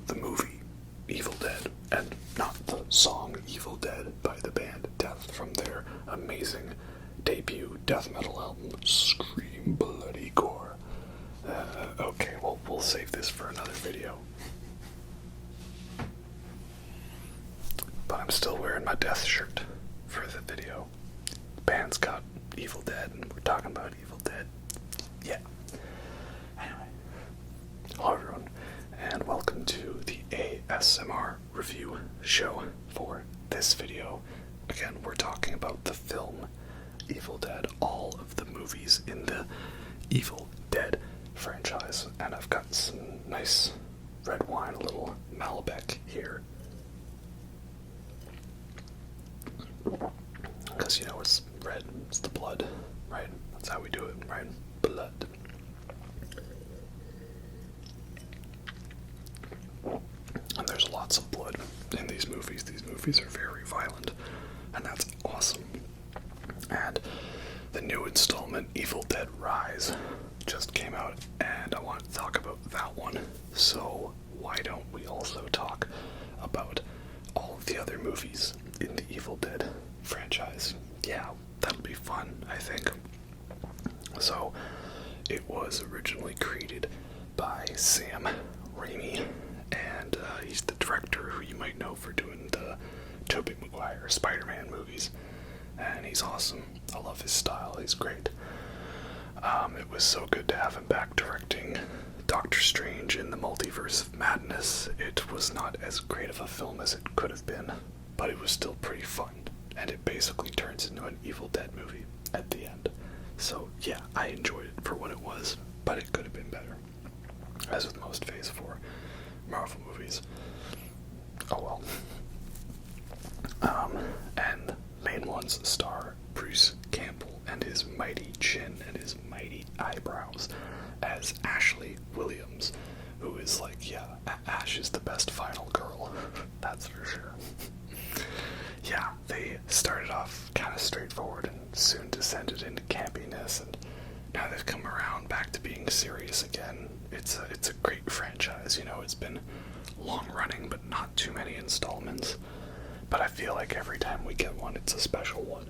the movie Evil Dead, and not the song Evil Dead by the band Death from their amazing debut death metal album, Scream Bloody Gore. Okay, well, we'll save this for another video. But I'm still wearing my Death shirt for the video. The band's got Evil Dead, and we're talking about Evil Dead. Yeah. Anyway. Hello everyone, and welcome to the ASMR review show for this video. Again, we're talking about the film Evil Dead, all of the movies in the Evil Dead franchise, and I've got some nice red wine, a little Malbec here, because you know it's red, it's the blood, right? That's how we do it, right? Blood. And there's lots of blood in these movies. These movies are very violent, and that's awesome. And the new installment, Evil Dead Rise, just came out, and I want to talk about that one. So why don't we also talk about all of the other movies in the Evil Dead franchise? Yeah, that'll be fun, I think. So, it was originally created by Sam Raimi, and he's the director who you might know for doing the Tobey Maguire Spider-Man movies, and he's awesome. I love his style, he's great. It was so good to have him back directing Doctor Strange in the Multiverse of Madness. It was not as great of a film as it could have been, but it was still pretty fun, and it basically turns into an Evil Dead movie at the end. So yeah, I enjoyed it for what it was, but it could have been better, as with most Phase 4 Marvel movies. Oh well. And main ones star Bruce Campbell and his mighty chin and his mighty eyebrows as Ashley Williams, who is like, yeah, Ash is the best final girl, that's for sure. Yeah, they started off kind of straightforward and soon descended into campiness, and now they've come around back to being serious again. It's a great franchise, you know, it's been long running, but not too many installments. But I feel like every time we get one, it's a special one.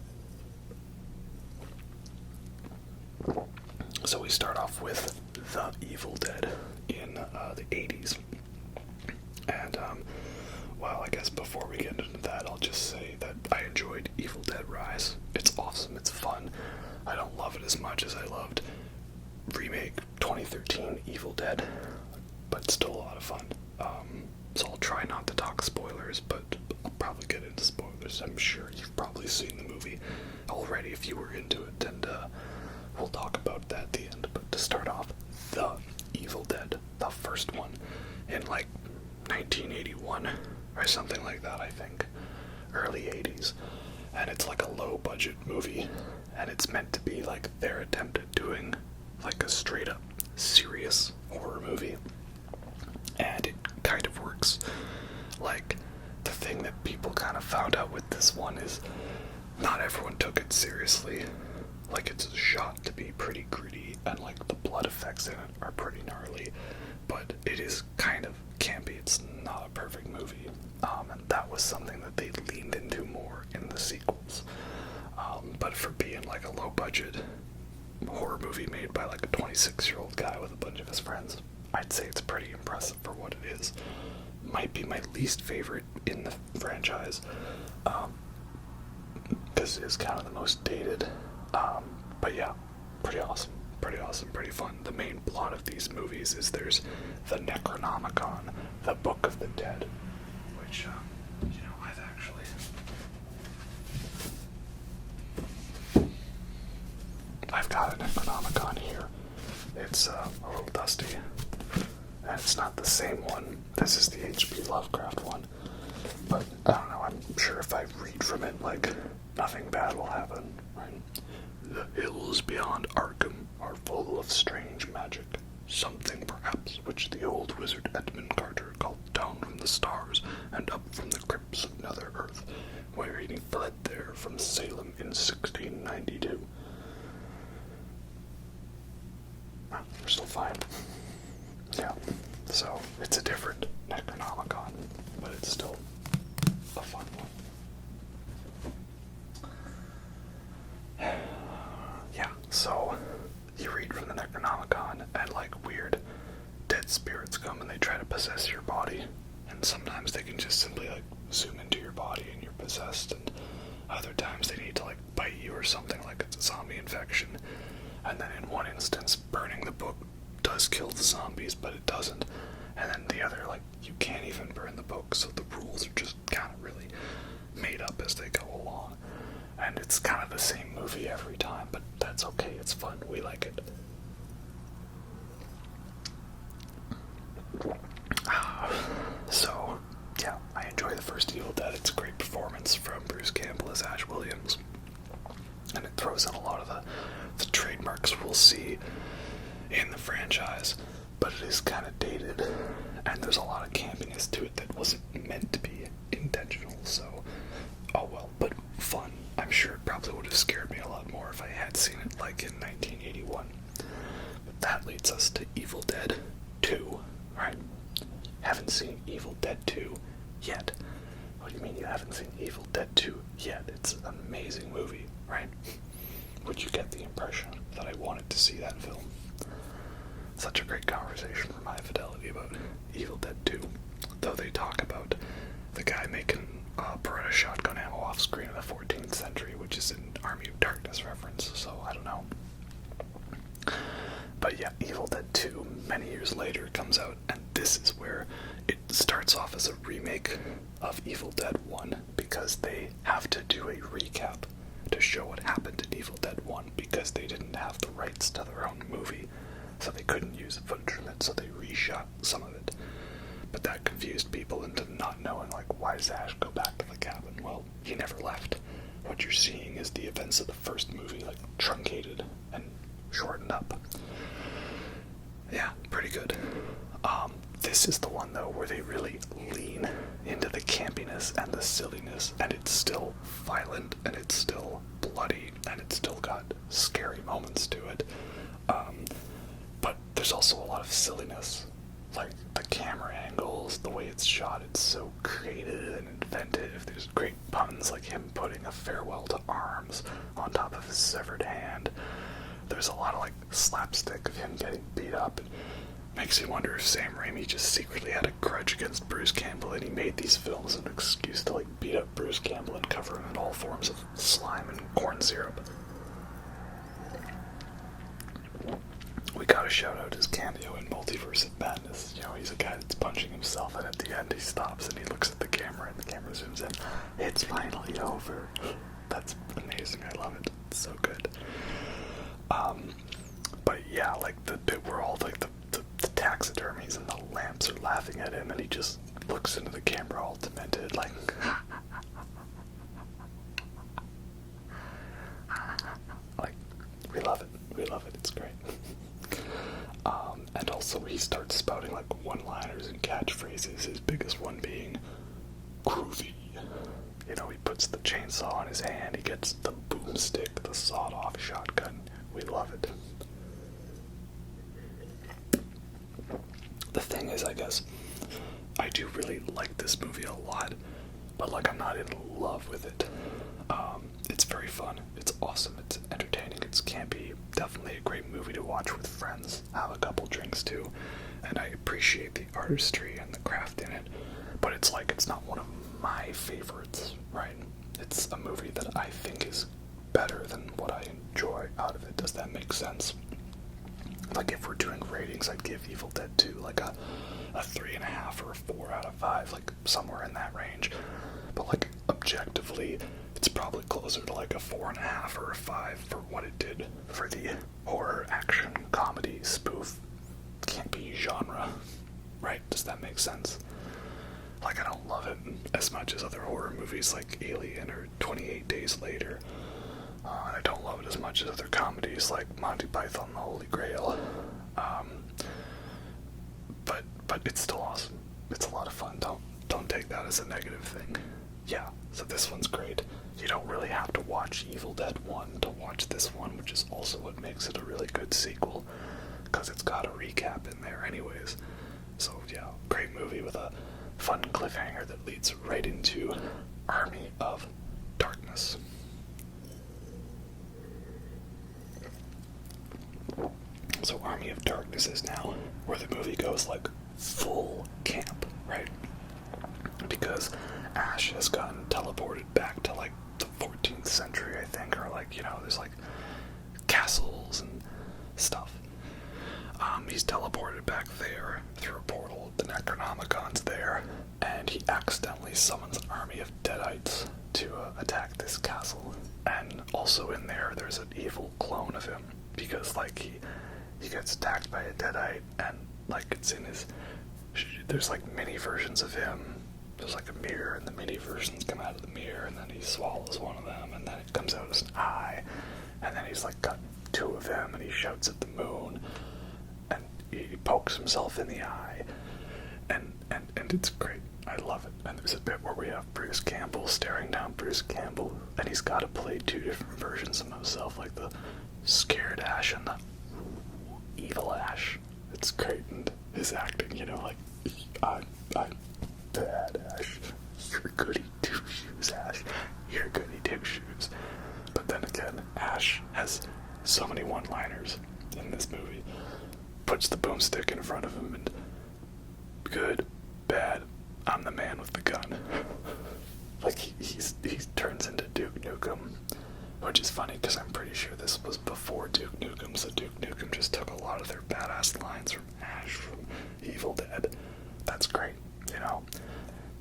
So we start off with The Evil Dead in the 80s. And, well, I guess before we get into that, I'll just say that I enjoyed Evil Dead Rise. It's awesome, it's fun. I don't love it as much as I loved remake 2013 Evil Dead, but still a lot of fun. So I'll try not to talk spoilers, but I'll probably get into spoilers. I'm sure you've probably seen the movie already if you were into it, and we'll talk about that at the end. But to start off, The Evil Dead, the first one, in like 1981 or something like that, I think, early 80s, and it's like a low budget movie, and it's meant to be like their attempt at doing like a straight up serious horror movie, and it kind of works. Like, the thing that people kind of found out with this one is not everyone took it seriously. Like, it's shot to be pretty gritty, and like the blood effects in it are pretty gnarly, but it is kind of campy. It's not a perfect movie, and that was something that they leaned into more in the sequels. But for being like a low budget horror movie made by like a 26-year-old guy with a bunch of his friends, I'd say it's pretty impressive for what it is. Might be my least favorite in the franchise, because it is kind of the most dated, but yeah, pretty awesome, pretty fun. The main plot of these movies is there's the Necronomicon, the Book of the Dead, which, you know, I've got a Necronomicon here. It's a little dusty, and it's not the same one. This is the H.P. Lovecraft one, but I don't know, I'm sure if I read from it, like, nothing bad will happen, right? The hills beyond Arkham are full of strange magic, something perhaps which the old wizard Edmund Carter called down from the stars and up from the crypts of Nether Earth, where he fled there from Salem in 1692. We're still fine. Yeah, so it's a different Necronomicon, but it's still a fun one. Yeah, so you read from the Necronomicon, and like weird dead spirits come and they try to possess your body, and sometimes they can just simply like zoom into your body and you're possessed, and other times they need to like bite you or something, like it's a zombie infection. And then in one instance, burning the book does kill the zombies, but it doesn't. And then the other, like, you can't even burn the book, so the rules are just kind of really made up as they go along. And it's kind of the same movie every time, but that's okay, it's fun, we like it. So, yeah, I enjoy the first Evil Dead. It's a great performance from Bruce Campbell as Ash Williams. And it throws in a lot of the trademarks we'll see in the franchise, but it is kind of dated, and there's a lot of campiness to it that wasn't meant to be intentional, so, oh well, but fun. I'm sure it probably would have scared me a lot more if I had seen it like in 1981. But that leads us to Evil Dead 2, right? Haven't seen Evil Dead 2 yet. What do you mean you haven't seen Evil Dead 2 yet? It's an amazing movie, right? Would you get the impression that I wanted to see that film? Such a great conversation from High Fidelity about Evil Dead 2. Though they talk about the guy making Beretta shotgun ammo off screen in the 14th century, which is an Army of Darkness reference, so I don't know. But yeah, Evil Dead 2, many years later, comes out, and this is where it starts off as a remake of Evil Dead 1, because they have to do a recap to show what happened in Evil Dead 1, because they didn't have the rights to their own movie, so they couldn't use footage from it, so they reshot some of it. But that confused people into not knowing, like, why does Ash go back to the cabin? Well, he never left. What you're seeing is the events of the first movie, like, truncated and shortened up. Yeah, pretty good. This is the one, though, where they really lean into the campiness and the silliness, and it's still violent, and it's still bloody, and it's still got scary moments to it. But there's also a lot of silliness. Like, the camera angles, the way it's shot, it's so creative and inventive. There's great puns, like him putting a farewell to arms on top of his severed hand. There's a lot of, like, slapstick of him getting beat up. It makes you wonder if Sam Raimi just secretly had a grudge against Bruce Campbell, and he made these films an excuse to, like, beat up Bruce Campbell and cover him in all forms of slime and corn syrup. We gotta shout out his cameo in Multiverse of Madness. You know, he's a guy that's punching himself, and at the end he stops and he looks at the camera, and the camera zooms in. It's finally over. That's amazing. I love it. It's so good. But yeah, like the bit where all like the taxidermies and the lamps are laughing at him, and he just looks into the camera all demented, like. Like, we love it. We love it. It's great. And also he starts spouting like one-liners and catchphrases, his biggest one being Groovy. You know, he puts the chainsaw on his hand, he gets the boomstick, the sawed-off shotgun. We love it. The thing is, I guess, I do really like this movie a lot, but like I'm not in love with it. It's very fun, it's awesome, it's entertaining, it's campy, definitely a great movie to watch with friends, have a couple drinks too, and I appreciate the artistry and the craft in it, but it's like, it's not one of my favorites, right? It's a movie that I think is better than what I enjoy out of it. Does that make sense? Like, if we're doing ratings, I'd give Evil Dead 2 like a 3.5 or a 4 out of 5, like somewhere in that range. But like, objectively, it's probably closer to like a 4.5 or a 5 for what it did for the horror, action, comedy, spoof, campy genre, right? Does that make sense? Like, I don't love it as much as other horror movies like Alien or 28 Days Later. And I don't love it as much as other comedies like Monty Python and the Holy Grail. But it's still awesome. It's a lot of fun. Don't take that as a negative thing. Yeah, so this one's great. You don't really have to watch Evil Dead 1 to watch this one, which is also what makes it a really good sequel. because it's got a recap in there anyways. So yeah, great movie with a fun cliffhanger that leads right into Army of Darkness. So Army of Darkness is now where the movie goes like full camp, right? Because Ash has gotten teleported back to like the 14th century, I think, or like, there's like castles and stuff. He's teleported back there through a portal. The Necronomicon's there, and he accidentally summons an army of Deadites to attack this castle. And also in there's an evil clone of him, because like he gets attacked by a Deadite, and like it's in his, there's like mini versions of him. There's like a mirror, and the mini versions come out of the mirror, and then he swallows one of them, and then it comes out as an eye, and then he's like got two of them, and he shouts at the moon, and he pokes himself in the eye, and it's great. I love it. And there's a bit where we have Bruce Campbell staring down Bruce Campbell, and he's got to play two different versions of himself, like the scared Ash and the evil Ash. It's great, and his acting, like, I'm bad, Ash. You're goody two-shoes, Ash. You're goody two-shoes. But then again, Ash has so many one-liners in this movie. Puts the boomstick in front of him and good, bad, I'm the man with the gun. Like, he turns into Duke Nukem, which is funny because I'm pretty sure this was before Duke Nukem, so Duke Nukem just took a lot of their badass lines from Ash from Evil Dead. That's great,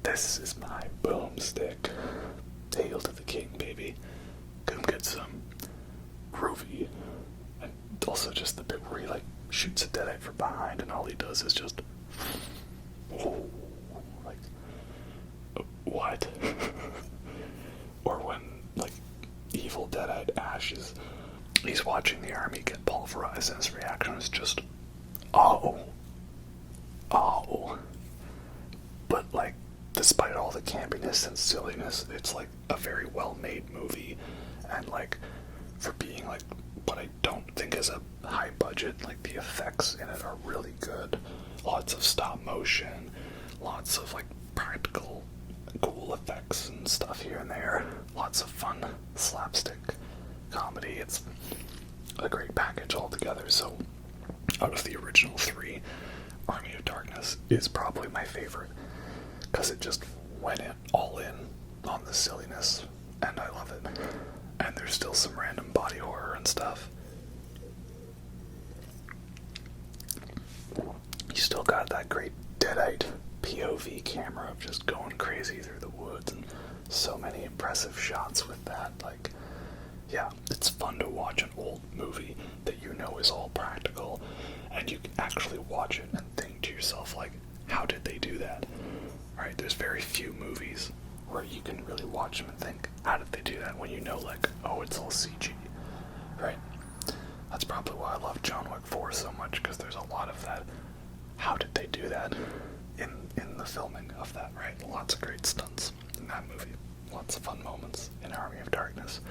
This is my boomstick. Hail to the king, baby. Come get some. Groovy. And also just the bit where he, like, shoots a Deadite from behind, and all he does is just... like... what? Or when, like, evil Deadite Ash he's watching the army get pulverized, and his reaction is just... oh. But, like, despite all the campiness and silliness, it's, like, a very well-made movie, and, like, for being, like, what I don't think is a high budget, like, the effects in it are really good. Lots of stop motion, lots of, like, practical cool effects and stuff here and there, lots of fun slapstick comedy. It's a great package altogether. So out of the original three, Army of Darkness is probably my favorite, because it just went all in on the silliness, and I love it. And there's still some random body horror and stuff. You still got that great Deadite POV camera of just going crazy through the woods, and so many impressive shots with that. Like, yeah, it's fun to watch an old movie that is all practical, and you can actually watch it and think to yourself, like, how did they do that? Right? There's very few movies where you can really watch them and think, how did they do that? When like, oh, it's all CG, right? That's probably why I love John Wick 4 so much, because there's a lot of that. How did they do that in the filming of that, right? Lots of great stunts in that movie. Lots of fun moments in Army of Darkness.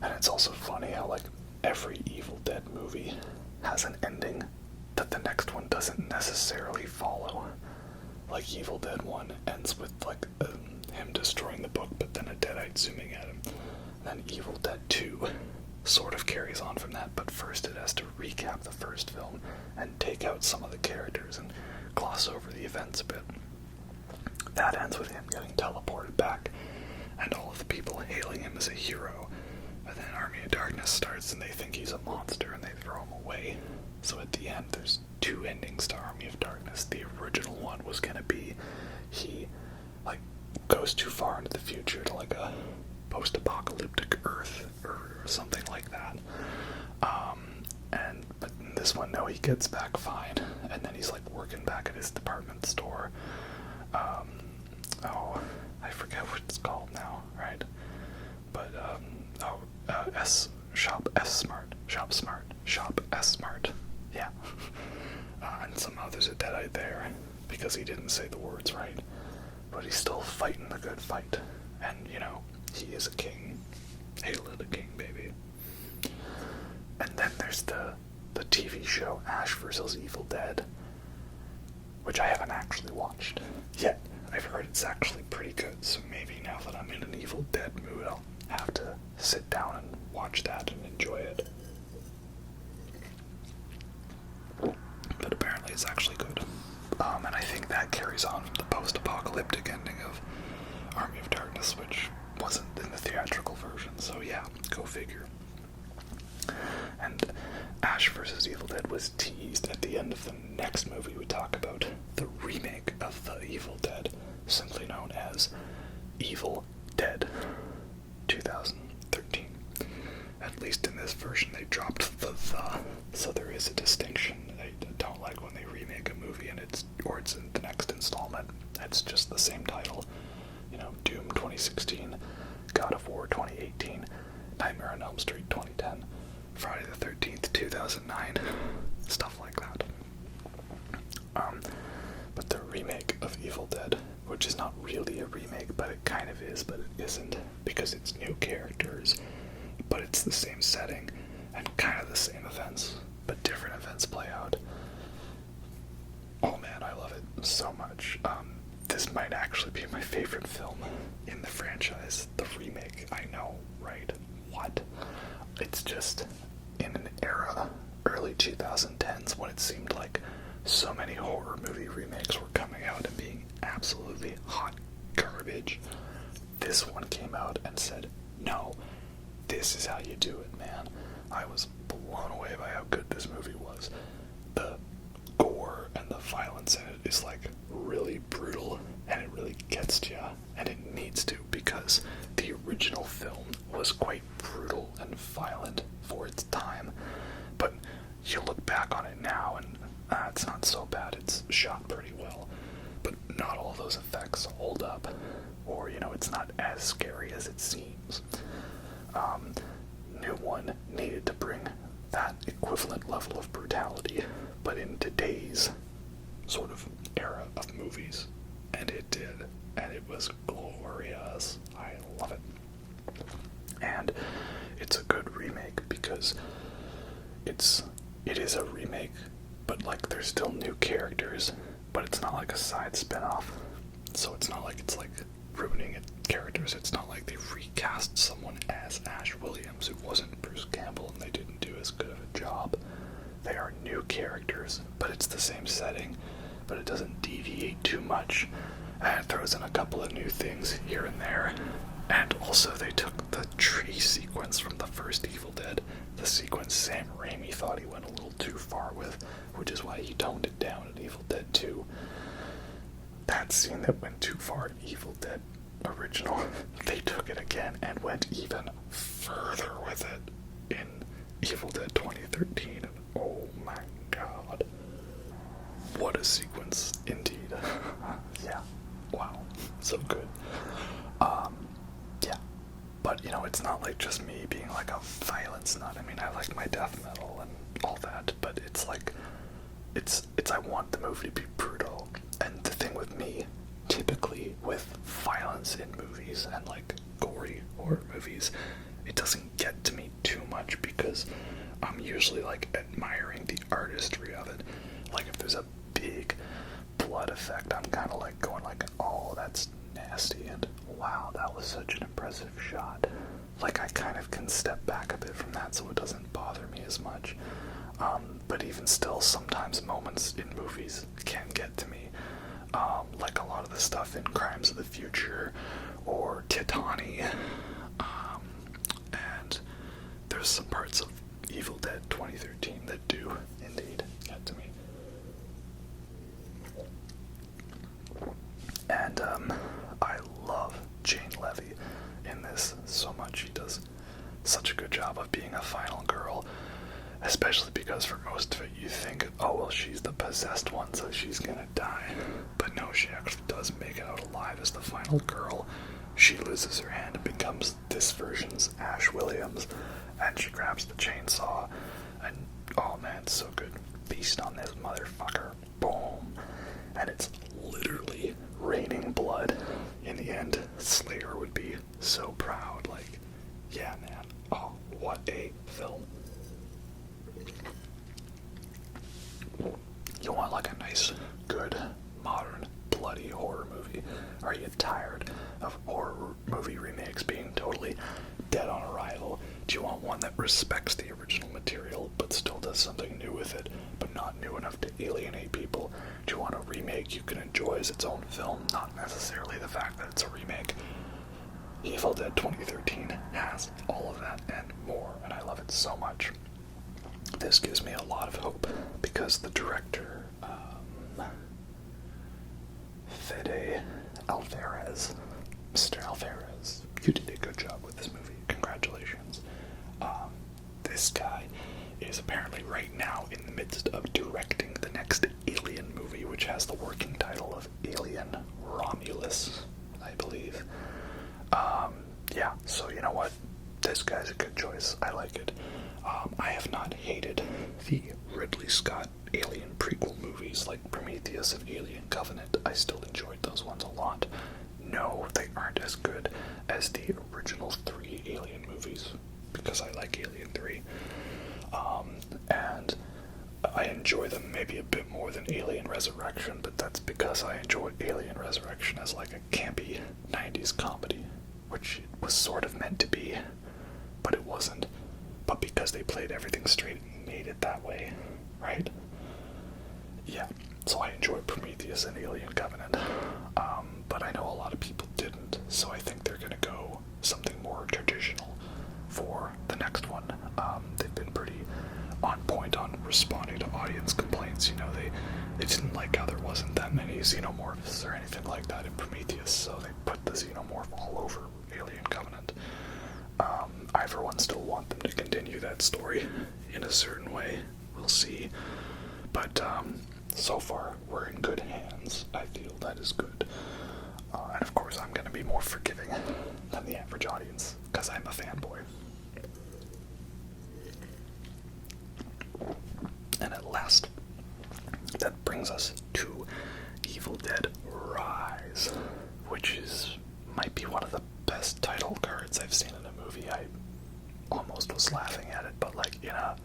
And it's also funny how, like, every Evil Dead movie has an ending that the next one doesn't necessarily follow. Like, Evil Dead 1 ends with, like, him destroying the book, but then a Deadite zooming at him. And then Evil Dead 2 sort of carries on from that, but first it has to recap the first film and take out some of the characters and gloss over the events a bit. That ends with him getting teleported back and all of the people hailing him as a hero. And then Army of Darkness starts and they think he's a monster and they throw him away. So at the end there's two endings to Army of Darkness. The original one was gonna be he, like, goes too far into the future to, like, a post-apocalyptic Earth or something like that. But in this one, no, he gets back fine, and then he's, like, working back at his department store. I forget what it's called now, right? But Shop S Smart, yeah. And somehow there's a Deadite there because he didn't say the words right, but he's still fighting the good fight, and he is a king. Hail to the king, baby. And then there's the the TV show Ash vs. Evil Dead, which I haven't actually watched yet. I've heard it's actually pretty good, so maybe now that I'm in an Evil Dead mood, I'll have to sit down and watch that and enjoy it. But apparently it's actually good. And I think that carries on from the post-apocalyptic ending of Army of Darkness, which wasn't in the theatrical version, so yeah, go figure. And Ash vs. Evil Dead was teased at the end of the next movie we talk about, the remake of The Evil Dead, simply known as Evil Dead 2013. At least in this version they dropped the, so there is a distinction. I don't like when they remake a movie and it's in the next installment. It's just the same title. You know, Doom 2016, God of War 2018, Nightmare on Elm Street 2010, Friday the 13th 2009, stuff like that. But the remake of Evil Dead, which is not really a remake, but it kind of is, but it isn't, because it's new characters, but it's the same setting, and kind of the same events, but different events play out. Oh man, I love it so much. This might actually be my favorite film in the franchise, the remake. I know, right? What? It's just in an era, early 2010s, when it seemed like so many horror movie remakes were coming out and being absolutely hot garbage. This one came out and said, no, this is how you do it, man. I was blown away by how good this movie was. The gore and the violence in it is like really brutal, and it really gets to you, and it needs to, because the original film was quite brutal and violent for its time. But you look back on it now and it's not so bad. It's shot pretty well, but not all those effects hold up, or it's not as scary as it seems. New one needed to bring that equivalent level of brutality, but in today's sort of era of movies, and it did, and it was glorious. I love it. And it's a good remake because it is a remake, but like there's still new characters, but it's not like a side spin-off. So it's not like it's like ruining it characters. It's not like they recast someone as Ash Williams. It wasn't Bruce Campbell and they didn't do as good of a job. They are new characters, but it's the same setting, but it doesn't deviate too much. And it throws in a couple of new things here and there. And also they took the tree sequence from the first Evil Dead, the sequence Sam Raimi thought he went a little too far with, which is why he toned it down in Evil Dead 2. That scene that went too far in Evil Dead original, they took it again and went even further with it in Evil Dead 2013. And oh my god. What a sequence, indeed. Yeah. Wow. So good. Yeah. But, it's not like just me being like a violence nut. I mean, I like my death metal and all that, but it's like, it's I want the movie to be brutal. And the thing with me, typically with violence in movies and like gory horror movies, it doesn't get to me too much because I'm usually like admiring the artistry of it. Like if there's a big blood effect, I'm kind of like going like, oh, that's nasty, and wow, that was such an impressive shot. Like I kind of can step back a bit from that so it doesn't bother me as much. But even still, sometimes moments in movies can get to me. Like a lot of the stuff in Crimes of the Future or Titani. And there's some parts of Evil Dead 2013 that do indeed get to me. And I love Jane Levy in this so much. She does such a good job of being a final girl, especially because for most of it you think, oh well, she's the possessed one, so she's gonna die. But no, she actually does make it out alive as the final girl. She loses her hand and becomes this version's Ash Williams, and she grabs the chainsaw, and oh man, it's so good. Beast on this motherfucker. Boom. And it's literally raining blood. In the end, Slayer would be so proud. Like, yeah man, oh, what a film. like a nice, good, modern, bloody horror movie? Are you tired of horror movie remakes being totally dead on arrival? Do you want one that respects the original material but still does something new with it, but not new enough to alienate people? Do you want a remake you can enjoy as its own film, not necessarily the fact that it's a remake? Evil Dead 2013 has all of that and more, and I love it so much. This gives me a lot of hope because the director, Fede Alvarez, Mr. Alvarez, you did a good job with this movie. Congratulations. This guy is apparently right now in the midst of directing the next Alien movie, which has the working title of Alien Romulus, I believe. Yeah, so you know what? This guy's a good choice. I like it. I have not hated the Ridley Scott Alien prequel movies like Prometheus and Alien Covenant. I still enjoyed those ones a lot. No, they aren't as good as the original 3 Alien movies, because I like Alien 3. And I enjoy them maybe a bit more than Alien Resurrection, but that's because I enjoy Alien Resurrection as like a campy 90s comedy, which it was sort of meant to be, but it wasn't. But because they played everything straight and made it that way, right? Yeah, so I enjoyed Prometheus and Alien Covenant, but I know a lot of people didn't, so I think they're gonna go something more traditional for the next one. They've been pretty on point on responding to audience complaints. You know, they didn't like how there wasn't that many xenomorphs or anything like that in Prometheus, so they put the xenomorph all over Alien Covenant. I, for one, still want them to continue that story in a certain way. We'll see. But so far, we're in good hands. I feel that is good. And of course, I'm going to be more forgiving than the average audience, because I'm a fanboy. And at last, that brings us to Evil Dead Rise, which might be one of the best title cards I've seen in a movie. I almost was laughing at it, but like in a,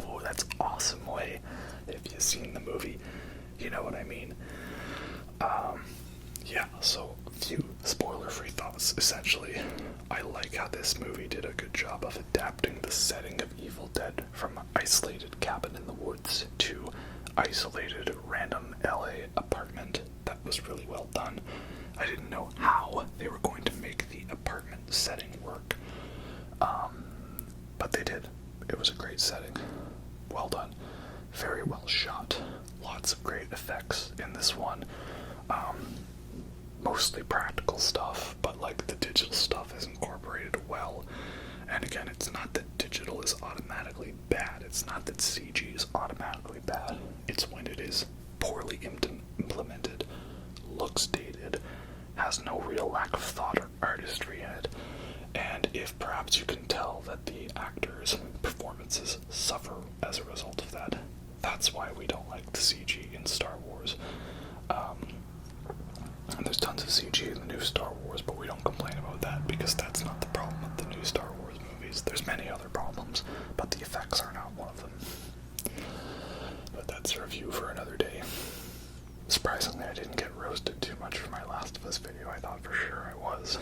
oh, that's awesome way. If you've seen the movie, you know what I mean. Yeah, so a few spoiler-free thoughts. Essentially, I like how this movie did a good job of adapting the setting of Evil Dead from isolated cabin in the woods to isolated random LA apartment. That was really well done. I didn't know how they were going to make the apartment setting work, but they did. It was a great setting. Well done. Very well shot. Lots of great effects in this one. Mostly practical stuff, but like the digital stuff is incorporated well. And again, it's not that digital is automatically bad. It's not that CG is automatically bad. It's when it is poorly implemented, looks dated, has no real lack of thought or artistry in it, and if perhaps you can tell that the actors' performances suffer as a result of that. That's why we don't like the CG in Star Wars. And there's tons of CG in the new Star Wars, but we don't complain about that because that's not the problem with the new Star Wars movies. There's many other problems, but the effects are not one of them. But that's a review for another day. Surprisingly, I didn't get roasted too much for my Last of Us video. I thought for sure I was,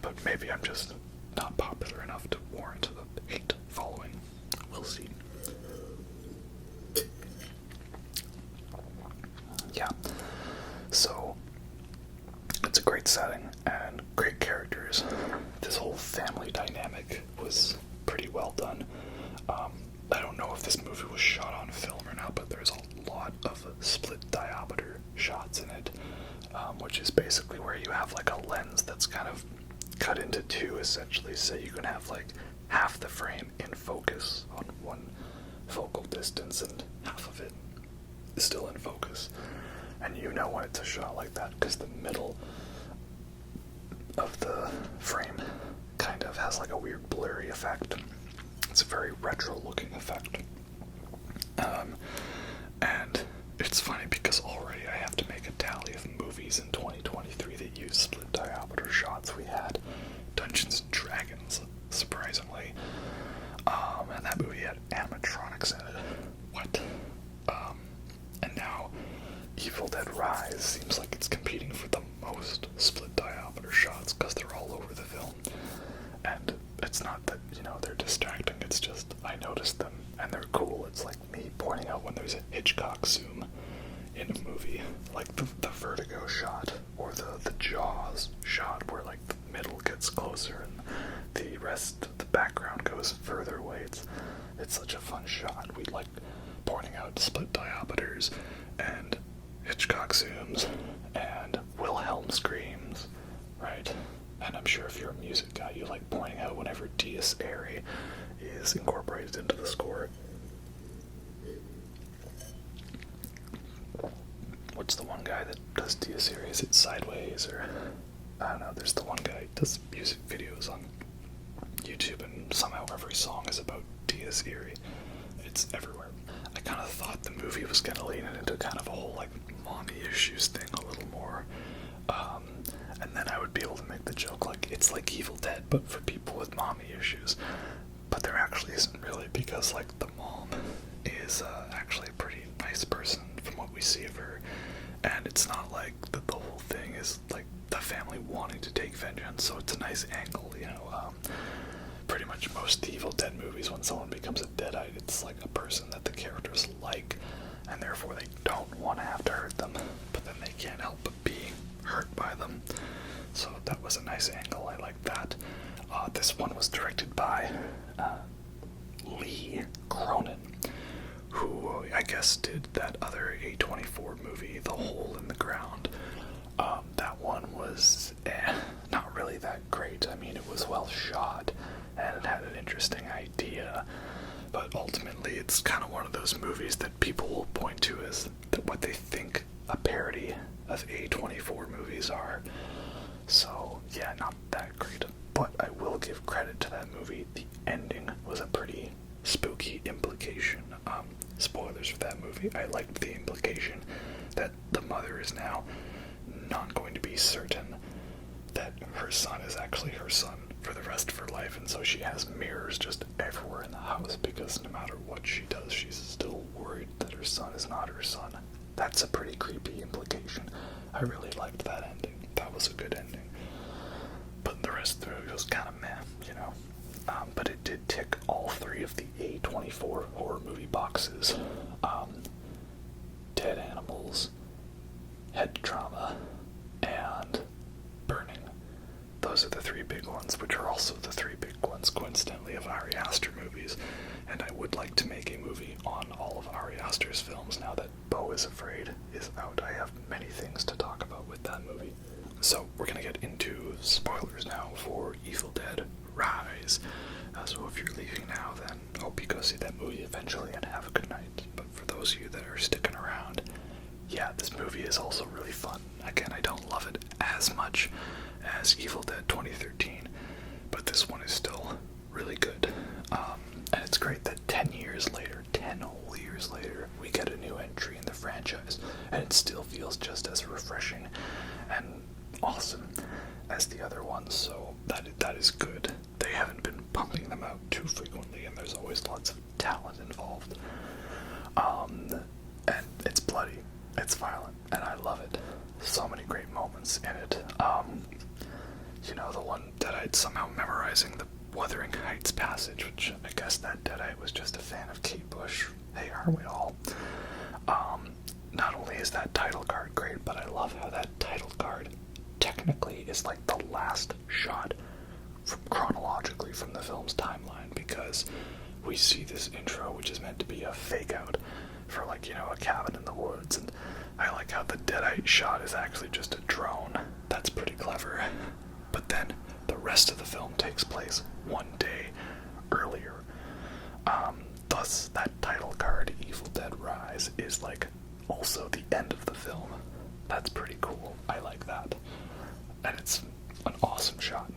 but maybe I'm just not popular enough to warrant the hate following. We'll see. Yeah, so it's a great setting and great characters. This whole family dynamic was pretty well done. I don't know if this movie was shot on film or not, but there's a lot of split diopter shots in it, which is basically where you have like a lens that's kind of cut into two, essentially, so you can have like half the frame in focus on one focal distance and half of it is still in focus. And you know when it's a shot like that because the middle of the frame kind of has like a weird blurry effect. It's a very retro looking effect. And it's funny because already I have to make a tally of movies in 2023 that use split diopter shots. We had Dungeons and Dragons, surprisingly. And that movie had animatronics in it. What? And now it's competing for the most split diopter shots because they're all over the film. And it's not that, they're distracting, it's just I noticed them and they're cool. It's like me pointing out when there's a Hitchcock zoom in a movie, like the Vertigo shot or the Jaws shot where like the middle gets closer and the rest, the background goes further away. It's such a fun shot. We like pointing out split diopters and Hitchcock zooms and Wilhelm screams, right? And I'm sure if you're a music guy, you like pointing out whenever Dies Irae is incorporated into the score. What's the one guy that does Dies Irae? Is it Sideways or I don't know? There's the one guy who does music videos on YouTube, and somehow every song is about Dies Irae. It's everywhere. I kind of thought the movie was going to lean into kind of a whole like mommy issues thing a little more, and then I would be able to make the joke like it's like Evil Dead but for people with mommy issues. But there actually isn't really, because like the mom is actually a pretty nice person from what we see of her, and it's not like the whole thing is like the family wanting to take vengeance. So it's a nice angle, pretty much most Evil Dead movies, when someone becomes a Deadite, it's like a person that the characters like, and therefore they don't want to have to hurt them, but then they can't help but being hurt by them. So that was a nice angle. I like that. This one was directed by Lee Cronin, who I guess did that other A24 movie, The Hole in the Ground. That one was not really that great. I mean, it was well shot and it had an interesting idea, but ultimately it's kind of one of those movies that people will point to as what they think a parody of A24 movies are. So yeah, not that great, but I will give credit to that movie. The ending was a pretty spooky implication. Spoilers for that movie. I liked the implication that the mother is now not going to be certain that her son is actually her son for the rest of her life, and so she has mirrors just everywhere in the house, because no matter what she does, she's still worried that her son is not her son. That's a pretty creepy implication. I really liked that ending. That was a good ending. But the rest of the movie was kind of meh, but it did tick all three of the A24 horror movie boxes. Dead animals, head trauma, and burning. Those are the three big ones, which are also the three big ones, coincidentally, of Ari Aster movies. And I would like to make a movie on all of Ari Aster's films now that Beau is Afraid is out. I have many things to talk about with that movie. So we're going to get into spoilers now for Evil Dead Rise. So if you're leaving now, then I hope you go see that movie eventually and have a good night. But for those of you that are sticking around, yeah, this movie is also really fun. Again, I don't love it as much as Evil Dead 2013, but this one is still really good. And it's great that 10 whole years later, we get a new entry in the franchise, and it still feels just as refreshing and awesome as the other ones, so that is good. They haven't been pumping them out too frequently, and there's always lots of talent involved. And it's bloody, it's violent, and I love it. So many great moments in it. The one Deadite somehow memorizing the Wuthering Heights passage, which I guess that Deadite was just a fan of Kate Bush. Hey, aren't we all? Not only is that title card great, but I love how that title card technically is like the last shot chronologically from the film's timeline, because we see this intro, which is meant to be a fake out for a cabin in the woods, and I like how the Deadite shot is actually just a drone. That's pretty clever. But then the rest of the film takes place one day earlier. Thus, that title card, Evil Dead Rise, is also the end of the film. That's pretty cool. I like that. And it's an awesome shot.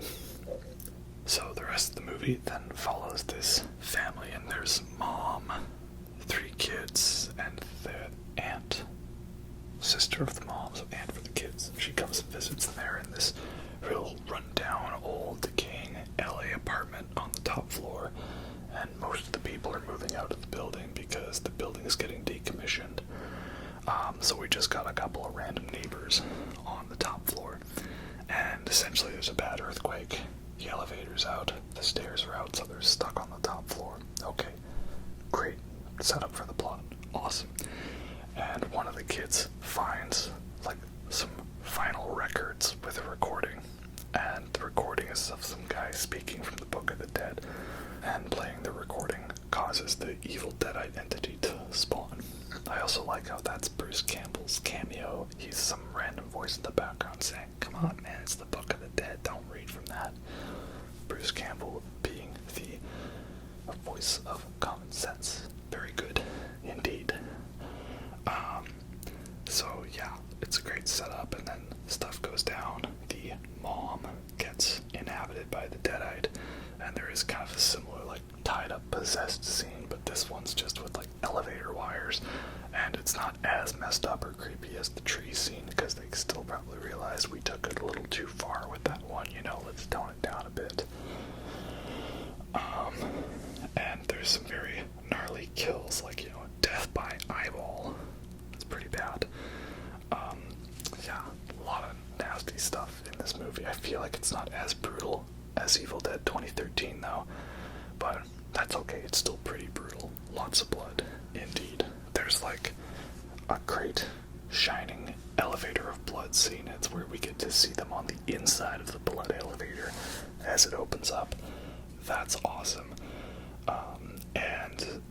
So the rest of the movie then follows this family, and there's mom, 3 kids, and the aunt, sister of the mom, so aunt for the kids. She comes and visits them there in this real run-down, old, decaying LA apartment on the top floor, and most of the people are moving out of the building because the building is getting decommissioned. So we just got a couple of random neighbors on the top floor, and essentially there's a bad earthquake. The elevator's out, the stairs are out, so they're stuck on the top floor. Okay, great, setup for the plot, awesome. And one of the kids finds like some vinyl records with a recording, and the recording is of some guy speaking from the Book of the Dead, and playing the recording causes the Evil Deadite entity to spawn. I also like how that's Bruce Campbell's cameo. He's some random voice in the background saying, "Come on, man, it's the Book of the Dead, don't read from that." Bruce Campbell being the voice of common sense. Very good, indeed. So yeah, it's a great setup, and then stuff goes down. The mom gets inhabited by the Deadite, and there is kind of a similar, like, tied up, possessed scene, but this one's just with, like, elevator wires, and it's not as messed up or creepy as the tree scene, because they still probably realized we took it a little too far with that one, let's tone it down a bit. And there's some very gnarly kills, like, death by eyeball. It's pretty bad. Yeah, a lot of nasty stuff in this movie. I feel like it's not as brutal as Evil Dead 2013, though, but that's okay, it's still pretty brutal. Lots of blood, indeed. There's like a great shining elevator of blood scene. It's where we get to see them on the inside of the blood elevator as it opens up. That's awesome. And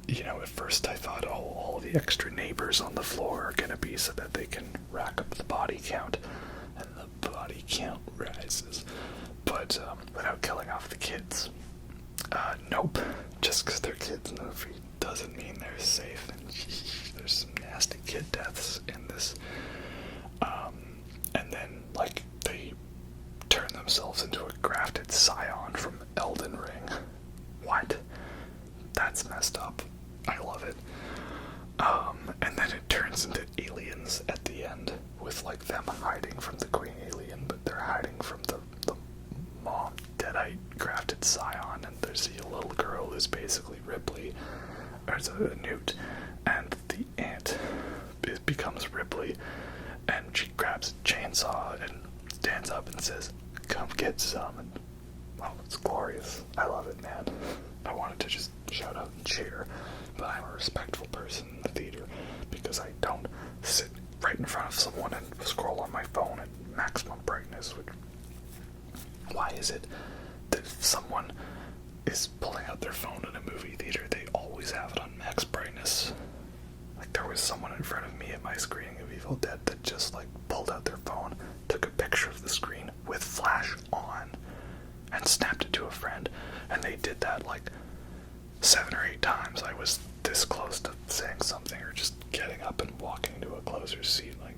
at first I thought, all the extra neighbors on the floor are gonna be so that they can rack up the body count, and the body count rises. But without killing off the kids. Nope. Just because they're kids in the movie doesn't mean they're safe. And there's some nasty kid deaths in this. And then, like, they turn themselves into a grafted scion from Elden Ring. What? That's messed up. I love it. And then it turns into aliens at the end, with, like, them hiding from the queen alien, but they're hiding from the mom Deadite grafted scion, and there's a little girl who's basically Ripley, or it's a Newt, and the aunt becomes Ripley, and she grabs a chainsaw and stands up and says, "Come get some," and it's glorious. I love it, man. I wanted to just shout out and cheer, but I'm a respectful person in the theater, because I don't sit right in front of someone and scroll on my phone at maximum brightness. Why is it that if someone is pulling out their phone in a movie theater, they always have it on max brightness? Like, there was someone in front of me at my screening of Evil Dead that just, like, pulled out their phone, took a picture of the screen with flash on, and snapped it to a friend, and they did that, like, 7 or 8 times. I was this close to saying something or just getting up and walking to a closer seat. Like,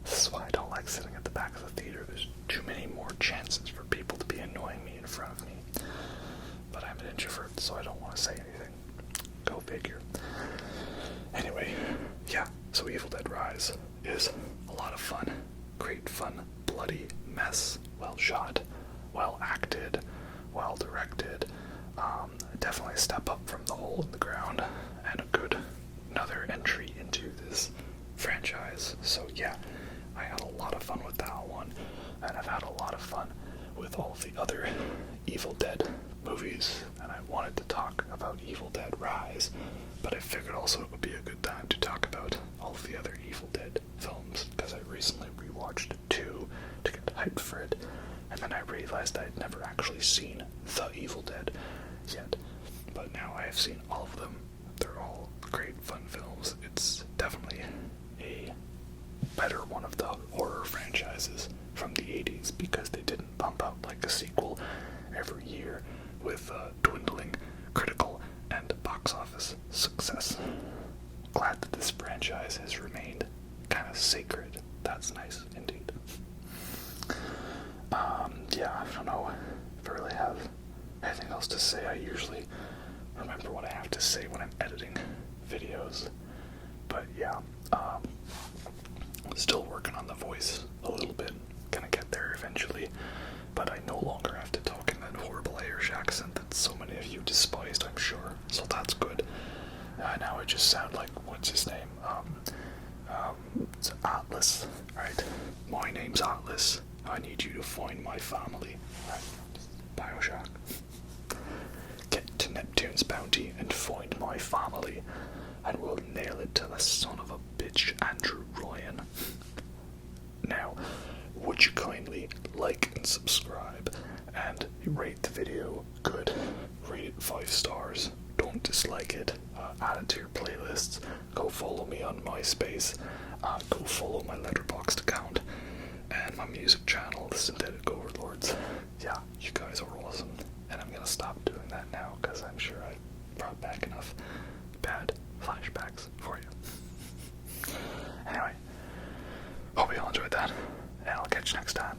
this is why I don't like sitting at the back of the theater. There's too many more chances for people to be annoying me in front of me. But I'm an introvert, so I don't want to say anything. Go figure. Anyway, yeah, so Evil Dead Rise is a lot of fun. Great fun, bloody mess. Well shot, well acted, well directed. Definitely a step up from The Hole in the Ground, and another entry into this franchise. So yeah, I had a lot of fun with that one, and I've had a lot of fun with all of the other Evil Dead movies, and I wanted to talk about Evil Dead Rise, but I figured also it would be a good time to talk about all of the other Evil Dead films, because I recently rewatched 2 to get hyped for it, and then I realized I had never actually seen The Evil Dead yet, but now I have seen all of them. They're all great fun films. It's definitely a better one of the horror franchises from the 80s, because they didn't pump out like a sequel every year with dwindling critical and box office success. Glad that this franchise has remained kind of sacred. That's nice indeed. Yeah, I don't know if I really have anything else to say. I usually remember what I have to say when I'm editing videos, but yeah, still working on the voice a little bit. Gonna get there eventually, but I no longer have to talk in that horrible Irish accent that so many of you despised, I'm sure, so that's good. Now I just sound like, what's his name, Atlas, right? My name's Atlas. I need you to find my family. Right? Bioshock. Get to Neptune's bounty and find my family, and we'll nail it to the son of a bitch, Andrew Ryan. Now, would you kindly like and subscribe, and rate the video good? Rate it 5 stars. Don't dislike it. Add it to your playlists. Go follow me on MySpace. Go follow my Letterboxd account and my music channel, The Synthetic Overlords. Yeah, you guys are awesome, and I'm gonna stop doing that now because I'm sure I brought back enough bad flashbacks for you. Anyway, hope you all enjoyed that, and I'll catch you next time.